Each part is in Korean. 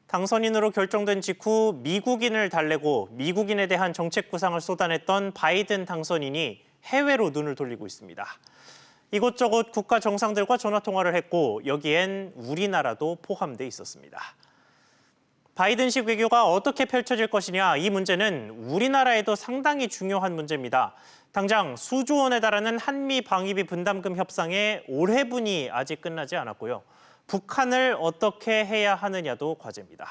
당선인으로 결정된 직후 미국인을 달래고 미국인에 대한 정책 구상을 쏟아냈던 바이든 당선인이 해외로 눈을 돌리고 있습니다. 이곳저곳 국가 정상들과 전화 통화를 했고 여기엔 우리나라도 포함돼 있었습니다. 바이든식 외교가 어떻게 펼쳐질 것이냐, 이 문제는 우리나라에도 상당히 중요한 문제입니다. 당장 수조 원에 달하는 한미 방위비 분담금 협상의 올해분이 아직 끝나지 않았고요. 북한을 어떻게 해야 하느냐도 과제입니다.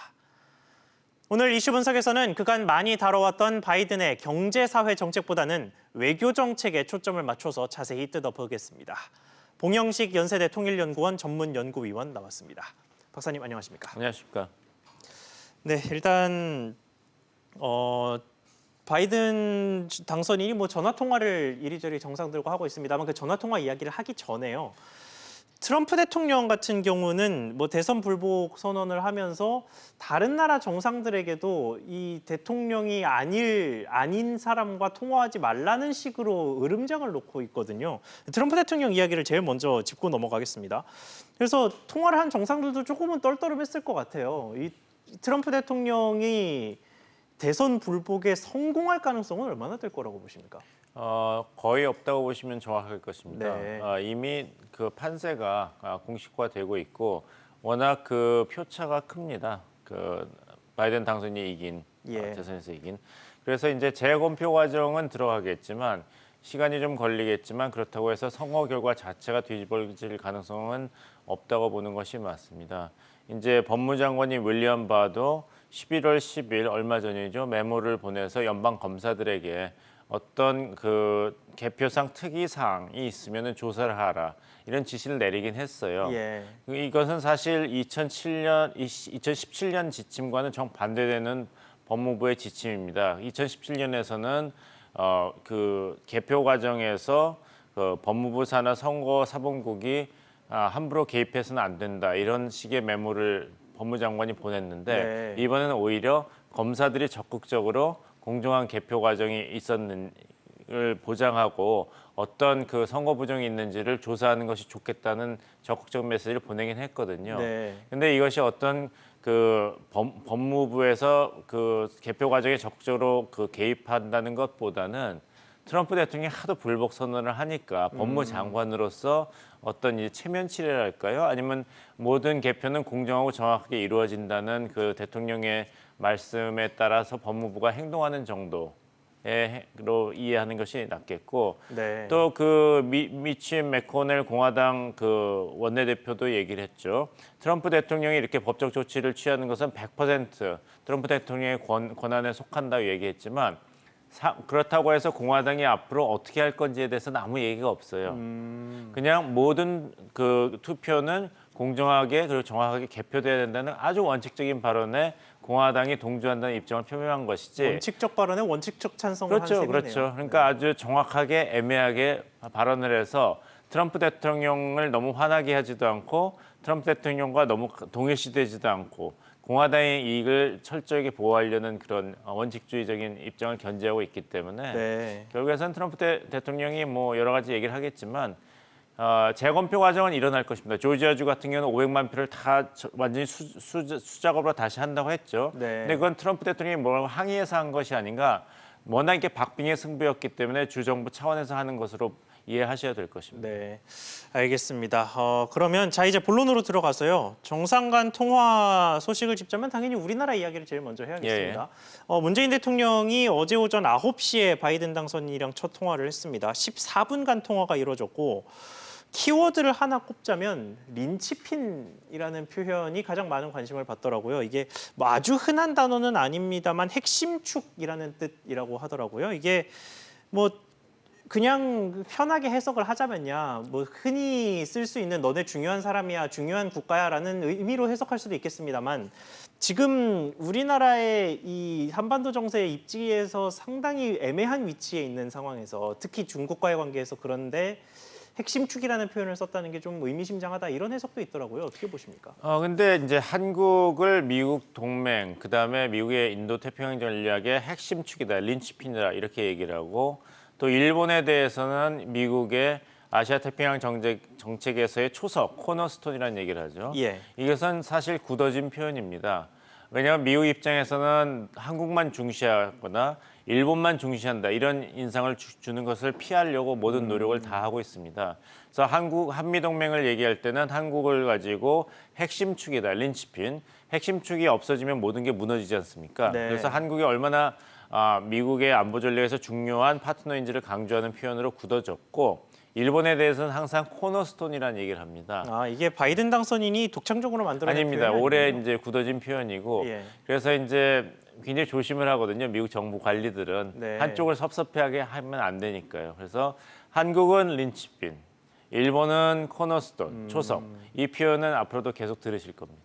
오늘 이슈 분석에서는 그간 많이 다뤄왔던 바이든의 경제-사회 정책보다는 외교 정책에 초점을 맞춰서 자세히 뜯어보겠습니다. 봉영식 연세대 통일연구원 전문연구위원 나왔습니다. 박사님 안녕하십니까? 안녕하십니까? 네, 일단 바이든 당선인이 전화 통화를 이리저리 정상들과 하고 있습니다만 그 전화 통화 이야기를 하기 전에요. 트럼프 대통령 같은 경우는 대선 불복 선언을 하면서 다른 나라 정상들에게도 이 대통령이 아닌 사람과 통화하지 말라는 식으로 으름장을 놓고 있거든요. 트럼프 대통령 이야기를 제일 먼저 짚고 넘어가겠습니다. 그래서 통화를 한 정상들도 조금은 떨떠름했을 것 같아요. 이 트럼프 대통령이 대선 불복에 성공할 가능성은 얼마나 될 거라고 보십니까? 거의 없다고 보시면 정확할 것입니다. 네. 이미 그 판세가 공식화되고 있고 워낙 그 표차가 큽니다. 그 바이든 당선인이 이긴 대선에서 이긴. 그래서 이제 재검표 과정은 들어가겠지만 시간이 좀 걸리겠지만 그렇다고 해서 선거 결과 자체가 뒤집어질 가능성은 없다고 보는 것이 맞습니다. 이제 법무장관이 윌리엄 바도 11월 10일 얼마 전이죠. 메모를 보내서 연방 검사들에게 어떤 그 개표상 특이사항이 있으면 조사를 하라 이런 지시를 내리긴 했어요. 예. 이것은 사실 2017년 지침과는 정반대되는 법무부의 지침입니다. 2017년에서는 그 개표 과정에서 그 법무부 산하 선거 사본국이 함부로 개입해서는 안 된다 이런 식의 메모를 법무장관이 보냈는데 네. 이번에는 오히려 검사들이 적극적으로 공정한 개표 과정이 있었는지를 보장하고 어떤 그 선거 부정이 있는지를 조사하는 것이 좋겠다는 적극적 메시지를 보내긴 했거든요. 네. 근데 이것이 어떤 그 법무부에서 그 개표 과정에 적극적으로 그 개입한다는 것보다는 트럼프 대통령이 하도 불복 선언을 하니까 법무장관으로서 어떤 이 체면치레랄까요? 아니면 모든 개표는 공정하고 정확하게 이루어진다는 그 대통령의 말씀에 따라서 법무부가 행동하는 정도로 이해하는 것이 낫겠고 네. 또 그 미치 맥코넬 공화당 그 원내대표도 얘기를 했죠. 트럼프 대통령이 이렇게 법적 조치를 취하는 것은 100% 트럼프 대통령의 권한에 속한다고 얘기했지만 그렇다고 해서 공화당이 앞으로 어떻게 할 건지에 대해서는 아무 얘기가 없어요. 그냥 모든 그 투표는 공정하게 그리고 정확하게 개표돼야 된다는 아주 원칙적인 발언에 공화당이 동조한다는 입장을 표명한 것이지. 원칙적 발언에 원칙적 찬성을 한 셈이네요. 그렇죠. 그러니까 아주 정확하게 애매하게 발언을 해서 트럼프 대통령을 너무 화나게 하지도 않고 트럼프 대통령과 너무 동일시되지도 않고 공화당의 이익을 철저하게 보호하려는 그런 원칙주의적인 입장을 견지하고 있기 때문에 네. 결국에는 트럼프 대통령이 여러 가지 얘기를 하겠지만 재검표 과정은 일어날 것입니다. 조지아주 같은 경우는 500만 표를 다 완전히 수작업으로 다시 한다고 했죠. 네. 근데 그건 트럼프 대통령이 뭘 항의해서 한 것이 아닌가. 워낙 이게 박빙의 승부였기 때문에 주정부 차원에서 하는 것으로 이해하셔야 될 것입니다. 네, 알겠습니다. 그러면 이제 본론으로 들어가서요. 정상 간 통화 소식을 짚자면 당연히 우리나라 이야기를 제일 먼저 해야겠습니다. 문재인 대통령이 어제 오전 9시에 바이든 당선인이랑 첫 통화를 했습니다. 14분간 통화가 이루어졌고 키워드를 하나 꼽자면 린치핀이라는 표현이 가장 많은 관심을 받더라고요. 이게 아주 흔한 단어는 아닙니다만 핵심축이라는 뜻이라고 하더라고요. 이게 그냥 편하게 해석을 하자면야 흔히 쓸 수 있는 너네 중요한 사람이야, 중요한 국가야라는 의미로 해석할 수도 있겠습니다만 지금 우리나라의 이 한반도 정세의 입지에서 상당히 애매한 위치에 있는 상황에서 특히 중국과의 관계에서 그런데 핵심축이라는 표현을 썼다는 게 좀 의미심장하다 이런 해석도 있더라고요. 어떻게 보십니까? 근데 이제 한국을 미국 동맹, 그다음에 미국의 인도 태평양 전략의 핵심축이다, 린치핀이다 이렇게 얘기를 하고 또 일본에 대해서는 미국의 아시아 태평양 정책에서의 초석, 코너스톤이라는 얘기를 하죠. 예. 이것은 사실 굳어진 표현입니다. 왜냐하면 미국 입장에서는 한국만 중시하거나 일본만 중시한다 이런 인상을 주는 것을 피하려고 모든 노력을 다 하고 있습니다. 그래서 한미 동맹을 얘기할 때는 한국을 가지고 핵심 축이다, 린치핀. 핵심 축이 없어지면 모든 게 무너지지 않습니까? 네. 그래서 한국이 얼마나 미국의 안보 전략에서 중요한 파트너인지를 강조하는 표현으로 굳어졌고 일본에 대해서는 항상 코너스톤이라는 얘기를 합니다. 이게 바이든 당선인이 독창적으로 만들어낸 아닙니다. 표현이 올해 아니군요. 이제 굳어진 표현이고 예. 그래서 이제 굉장히 조심을 하거든요. 미국 정부 관리들은 네. 한쪽을 섭섭해하게 하면 안 되니까요. 그래서 한국은 린치핀, 일본은 코너스톤, 초석. 이 표현은 앞으로도 계속 들으실 겁니다.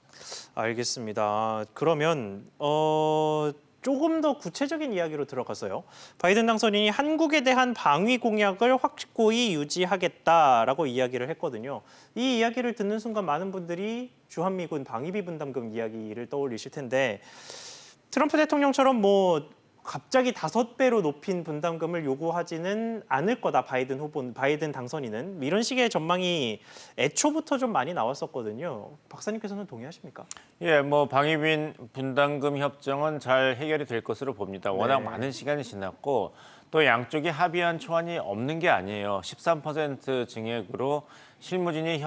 알겠습니다. 그러면 조금 더 구체적인 이야기로 들어가서요. 바이든 당선인이 한국에 대한 방위 공약을 확고히 유지하겠다라고 이야기를 했거든요. 이 이야기를 듣는 순간 많은 분들이 주한미군 방위비 분담금 이야기를 떠올리실 텐데 트럼프 대통령처럼 뭐 갑자기 5배로 높인 분담금을 요구하지는 않을 거다. 바이든 당선인은 이런 식의 전망이 애초부터 좀 많이 나왔었거든요. 박사님께서는 동의하십니까? 예, 뭐 방위비 분담금 협정은 잘 해결이 될 것으로 봅니다. 워낙 네. 많은 시간이 지났고 또 양쪽이 합의한 초안이 없는 게 아니에요. 13% 증액으로 실무진이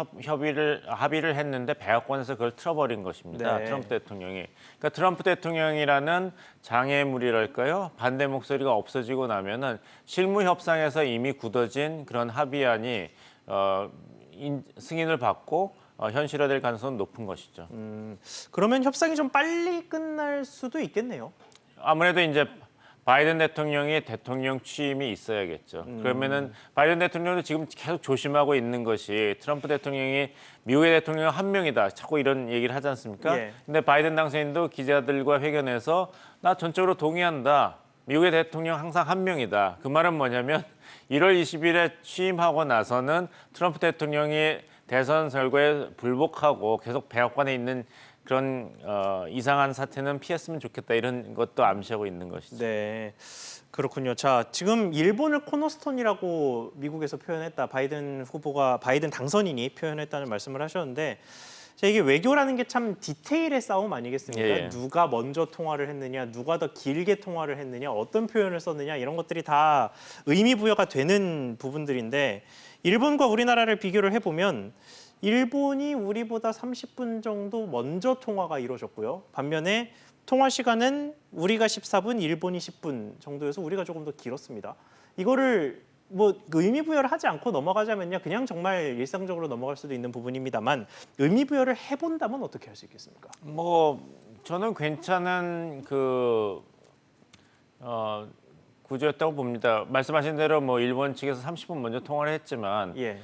합의를 했는데 백악관에서 그걸 틀어버린 것입니다. 네. 트럼프 대통령이. 그러니까 트럼프 대통령이라는 장애물이랄까요? 반대 목소리가 없어지고 나면은 실무 협상에서 이미 굳어진 그런 합의안이 승인을 받고 현실화될 가능성은 높은 것이죠. 그러면 협상이 좀 빨리 끝날 수도 있겠네요. 아무래도 이제 바이든 대통령이 대통령 취임이 있어야겠죠. 그러면은 바이든 대통령도 지금 계속 조심하고 있는 것이 트럼프 대통령이 미국의 대통령 한 명이다. 자꾸 이런 얘기를 하지 않습니까? 예. 근데 바이든 당선인도 기자들과 회견에서 나 전적으로 동의한다. 미국의 대통령 항상 한 명이다. 그 말은 뭐냐면 1월 20일에 취임하고 나서는 트럼프 대통령이 대선 결과에 불복하고 계속 백악관에 있는 그런 이상한 사태는 피했으면 좋겠다 이런 것도 암시하고 있는 것이죠. 네, 그렇군요. 자, 지금 일본을 코너스톤이라고 미국에서 표현했다. 바이든 당선인이 표현했다는 말씀을 하셨는데 자, 이게 외교라는 게 참 디테일의 싸움 아니겠습니까? 예. 누가 먼저 통화를 했느냐, 누가 더 길게 통화를 했느냐, 어떤 표현을 썼느냐 이런 것들이 다 의미 부여가 되는 부분들인데 일본과 우리나라를 비교를 해보면 일본이 우리보다 30분 정도 먼저 통화가 이루어졌고요. 반면에 통화 시간은 우리가 14분, 일본이 10분 정도여서 우리가 조금 더 길었습니다. 이거를 뭐 의미 부여를 하지 않고 넘어가자면요, 그냥 정말 일상적으로 넘어갈 수도 있는 부분입니다만 의미 부여를 해본다면 어떻게 할 수 있겠습니까? 뭐 저는 괜찮은 구조였다고 봅니다. 말씀하신 대로 뭐 일본 측에서 30분 먼저 통화를 했지만 예.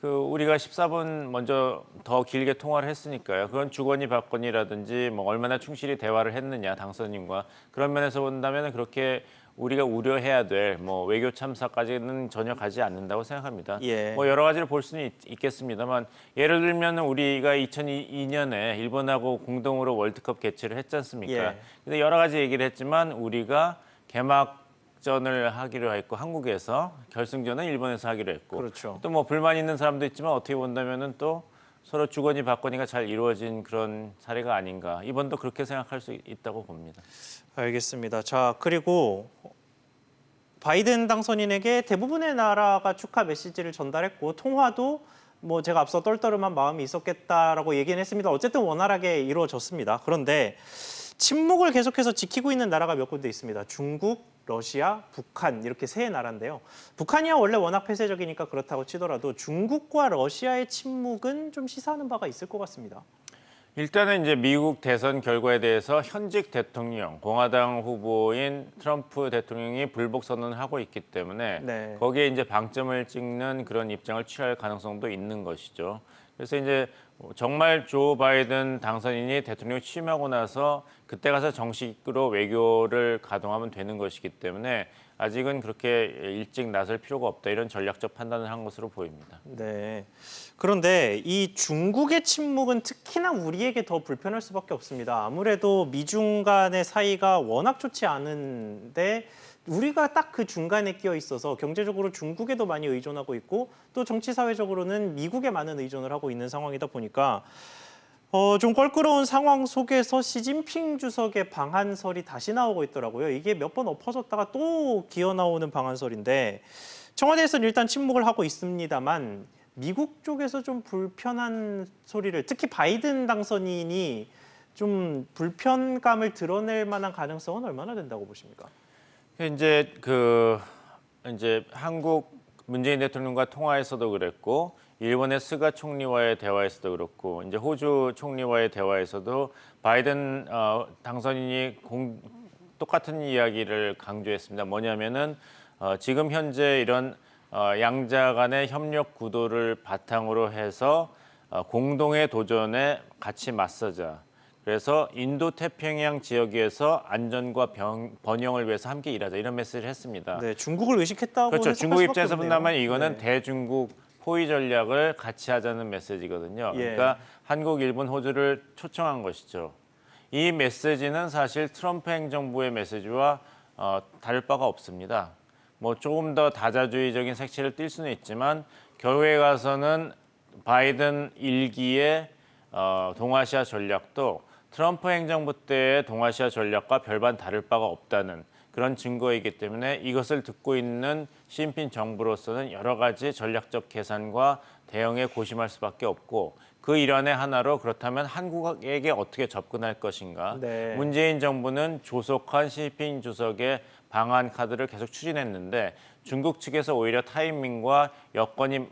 우리가 14분 먼저 더 길게 통화를 했으니까요. 그건 주거니 받거니라든지 뭐 얼마나 충실히 대화를 했느냐 당선인과 그런 면에서 본다면 그렇게 우리가 우려해야 될 뭐 외교 참사까지는 전혀 가지 않는다고 생각합니다. 예. 뭐 여러 가지를 볼 수는 있겠습니다만 예를 들면 우리가 2002년에 일본하고 공동으로 월드컵 개최를 했지 않습니까? 예. 근데 여러 가지 얘기를 했지만 우리가 개막전을 하기로 했고 한국에서 결승전은 일본에서 하기로 했고 그렇죠. 또 뭐 불만 있는 사람도 있지만 어떻게 본다면은 또 서로 주거니 받거니가 잘 이루어진 그런 사례가 아닌가. 이번도 그렇게 생각할 수 있다고 봅니다. 알겠습니다. 자, 그리고 바이든 당선인에게 대부분의 나라가 축하 메시지를 전달했고 통화도 뭐 제가 앞서 떨떠름한 마음이 있었겠다라고 얘기는 했습니다. 어쨌든 원활하게 이루어졌습니다. 그런데 침묵을 계속해서 지키고 있는 나라가 몇 군데 있습니다. 중국, 러시아, 북한 이렇게 세 나라인데요. 북한이야 원래 워낙 폐쇄적이니까 그렇다고 치더라도 중국과 러시아의 침묵은 좀 시사하는 바가 있을 것 같습니다. 일단은 이제 미국 대선 결과에 대해서 현직 대통령, 공화당 후보인 트럼프 대통령이 불복 선언을 하고 있기 때문에 네. 거기에 이제 방점을 찍는 그런 입장을 취할 가능성도 있는 것이죠. 그래서 이제 정말 조 바이든 당선인이 대통령 취임하고 나서 그때 가서 정식으로 외교를 가동하면 되는 것이기 때문에 아직은 그렇게 일찍 나설 필요가 없다 이런 전략적 판단을 한 것으로 보입니다. 네. 그런데 이 중국의 침묵은 특히나 우리에게 더 불편할 수밖에 없습니다. 아무래도 미중 간의 사이가 워낙 좋지 않은데 우리가 딱 그 중간에 끼어 있어서 경제적으로 중국에도 많이 의존하고 있고 또 정치 사회적으로는 미국에 많은 의존을 하고 있는 상황이다 보니까 좀 껄끄러운 상황 속에서 시진핑 주석의 방한설이 다시 나오고 있더라고요. 이게 몇 번 엎어졌다가 또 기어 나오는 방한설인데 청와대에서는 일단 침묵을 하고 있습니다만 미국 쪽에서 좀 불편한 소리를 특히 바이든 당선인이 좀 불편감을 드러낼 만한 가능성은 얼마나 된다고 보십니까? 이제 한국 문재인 대통령과 통화에서도 그랬고 일본의 스가 총리와의 대화에서도 그렇고 이제 호주 총리와의 대화에서도 바이든 당선인이 똑같은 이야기를 강조했습니다. 뭐냐면은 지금 현재 이런 양자 간의 협력 구도를 바탕으로 해서 공동의 도전에 같이 맞서자. 그래서 인도 태평양 지역에서 안전과 번영을 위해서 함께 일하자 이런 메시지를 했습니다. 네, 중국을 의식했다고 그렇죠. 해석할 중국 수밖에 입장에서 없네요. 본다면 이거는 네. 대중국 포위 전략을 같이 하자는 메시지거든요. 예. 그러니까 한국, 일본, 호주를 초청한 것이죠. 이 메시지는 사실 트럼프 행정부의 메시지와 다를 바가 없습니다. 뭐 조금 더 다자주의적인 색채를 띌 수는 있지만 결국에 가서는 바이든 일기의 동아시아 전략도 트럼프 행정부 때의 동아시아 전략과 별반 다를 바가 없다는 그런 증거이기 때문에 이것을 듣고 있는 시진핑 정부로서는 여러 가지 전략적 계산과 대응에 고심할 수밖에 없고 그 일환의 하나로 그렇다면 한국에게 어떻게 접근할 것인가. 네. 문재인 정부는 조속한 시진핑 주석의 방한 카드를 계속 추진했는데 중국 측에서 오히려 타이밍과 여건이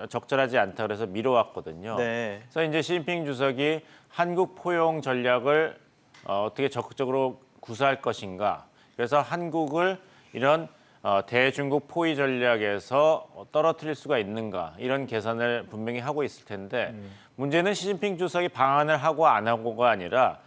적절하지 않다 그래서 미뤄왔거든요. 네. 그래서 이제 시진핑 주석이 한국 포용 전략을 어떻게 적극적으로 구사할 것인가. 그래서 한국을 이런 대중국 포위 전략에서 떨어뜨릴 수가 있는가 이런 계산을 분명히 하고 있을 텐데 문제는 시진핑 주석이 방한을 하고 안 하고가 아니라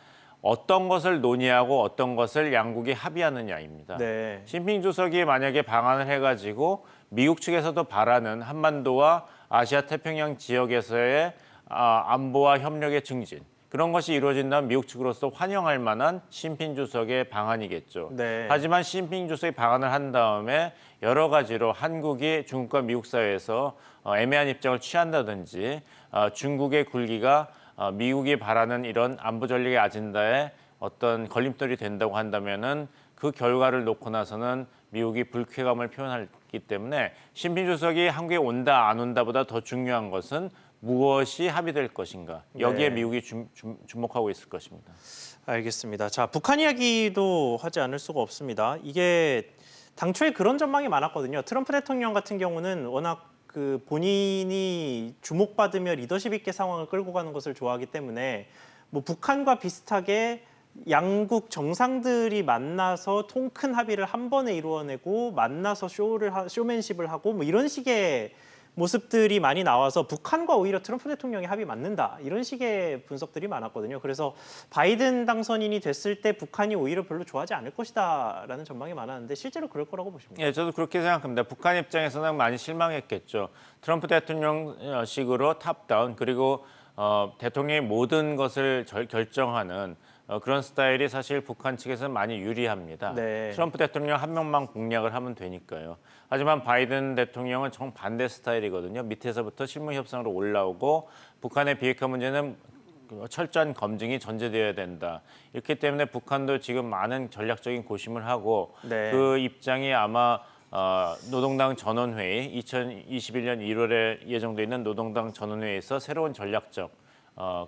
어떤 것을 논의하고 어떤 것을 양국이 합의하느냐입니다. 네. 시진핑 주석이 만약에 방한을 해가지고 미국 측에서도 바라는 한반도와 아시아 태평양 지역에서의 안보와 협력의 증진 그런 것이 이루어진다면 미국 측으로서 환영할 만한 시진핑 주석의 방안이겠죠. 네. 하지만 시진핑 주석이 방안을 한 다음에 여러 가지로 한국이 중국과 미국 사이에서 애매한 입장을 취한다든지 중국의 굴기가 미국이 바라는 이런 안보 전략의 아젠다에 어떤 걸림돌이 된다고 한다면은 그 결과를 놓고 나서는 미국이 불쾌감을 표현하기 때문에 시진핑 주석이 한국에 온다 안 온다보다 더 중요한 것은 무엇이 합의될 것인가 여기에 네. 미국이 주목하고 있을 것입니다. 알겠습니다. 자, 북한 이야기도 하지 않을 수가 없습니다. 이게 당초에 그런 전망이 많았거든요. 트럼프 대통령 같은 경우는 워낙 그 본인이 주목받으며 리더십 있게 상황을 끌고 가는 것을 좋아하기 때문에 뭐 북한과 비슷하게 양국 정상들이 만나서 통 큰 합의를 한 번에 이루어내고 만나서 쇼맨십을 하고 뭐 이런 식의 모습들이 많이 나와서 북한과 오히려 트럼프 대통령이 합이 맞는다 이런 식의 분석들이 많았거든요. 그래서 바이든 당선인이 됐을 때 북한이 오히려 별로 좋아하지 않을 것이다라는 전망이 많았는데 실제로 그럴 거라고 보십니까? 예, 저도 그렇게 생각합니다. 북한 입장에서는 많이 실망했겠죠. 트럼프 대통령식으로 탑다운 그리고 대통령이 모든 것을 결정하는 그런 스타일이 사실 북한 측에서는 많이 유리합니다. 네. 트럼프 대통령 한 명만 공략을 하면 되니까요. 하지만 바이든 대통령은 정반대 스타일이거든요. 밑에서부터 실무 협상으로 올라오고 북한의 비핵화 문제는 철저한 검증이 전제되어야 된다. 이렇기 때문에 북한도 지금 많은 전략적인 고심을 하고 네. 그 입장이 아마 노동당 전원회의 2021년 1월에 예정돼 있는 노동당 전원회의에서 새로운 전략적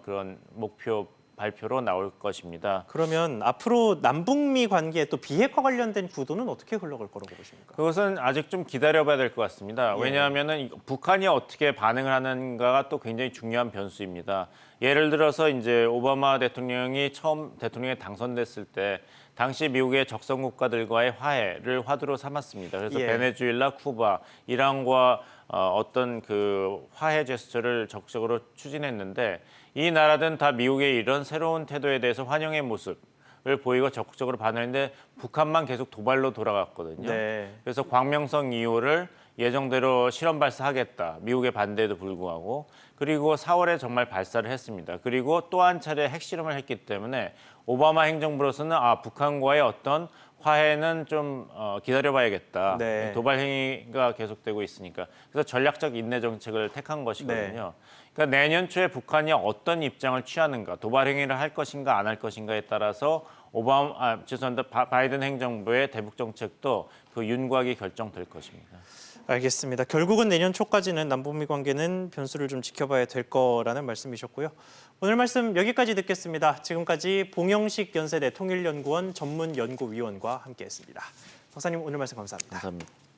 그런 목표 발표로 나올 것입니다. 그러면 앞으로 남북미 관계 또 비핵화 관련된 구도는 어떻게 흘러갈 거라고 보십니까? 그것은 아직 좀 기다려봐야 될 것 같습니다. 예. 왜냐하면은 북한이 어떻게 반응을 하는가가 또 굉장히 중요한 변수입니다. 예를 들어서 이제 오바마 대통령이 처음 대통령에 당선됐을 때 당시 미국의 적성 국가들과의 화해를 화두로 삼았습니다. 그래서 예. 베네수엘라, 쿠바, 이란과 어떤 그 화해 제스처를 적극적으로 추진했는데 이 나라들은 다 미국의 이런 새로운 태도에 대해서 환영의 모습을 보이고 적극적으로 반응했는데 북한만 계속 도발로 돌아갔거든요. 네. 그래서 광명성 2호를 예정대로 실험 발사하겠다. 미국의 반대에도 불구하고. 그리고 4월에 정말 발사를 했습니다. 그리고 또 한 차례 핵실험을 했기 때문에 오바마 행정부로서는 북한과의 어떤 화해는 좀 기다려봐야겠다. 네. 도발 행위가 계속되고 있으니까. 그래서 전략적 인내 정책을 택한 것이거든요. 그러니까 내년 초에 북한이 어떤 입장을 취하는가, 도발 행위를 할 것인가 안 할 것인가에 따라서 바이든 행정부의 대북 정책도 그 윤곽이 결정될 것입니다. 알겠습니다. 결국은 내년 초까지는 남북미 관계는 변수를 좀 지켜봐야 될 거라는 말씀이셨고요. 오늘 말씀 여기까지 듣겠습니다. 지금까지 봉영식 연세대 통일연구원 전문연구위원과 함께했습니다. 박사님 오늘 말씀 감사합니다. 감사합니다.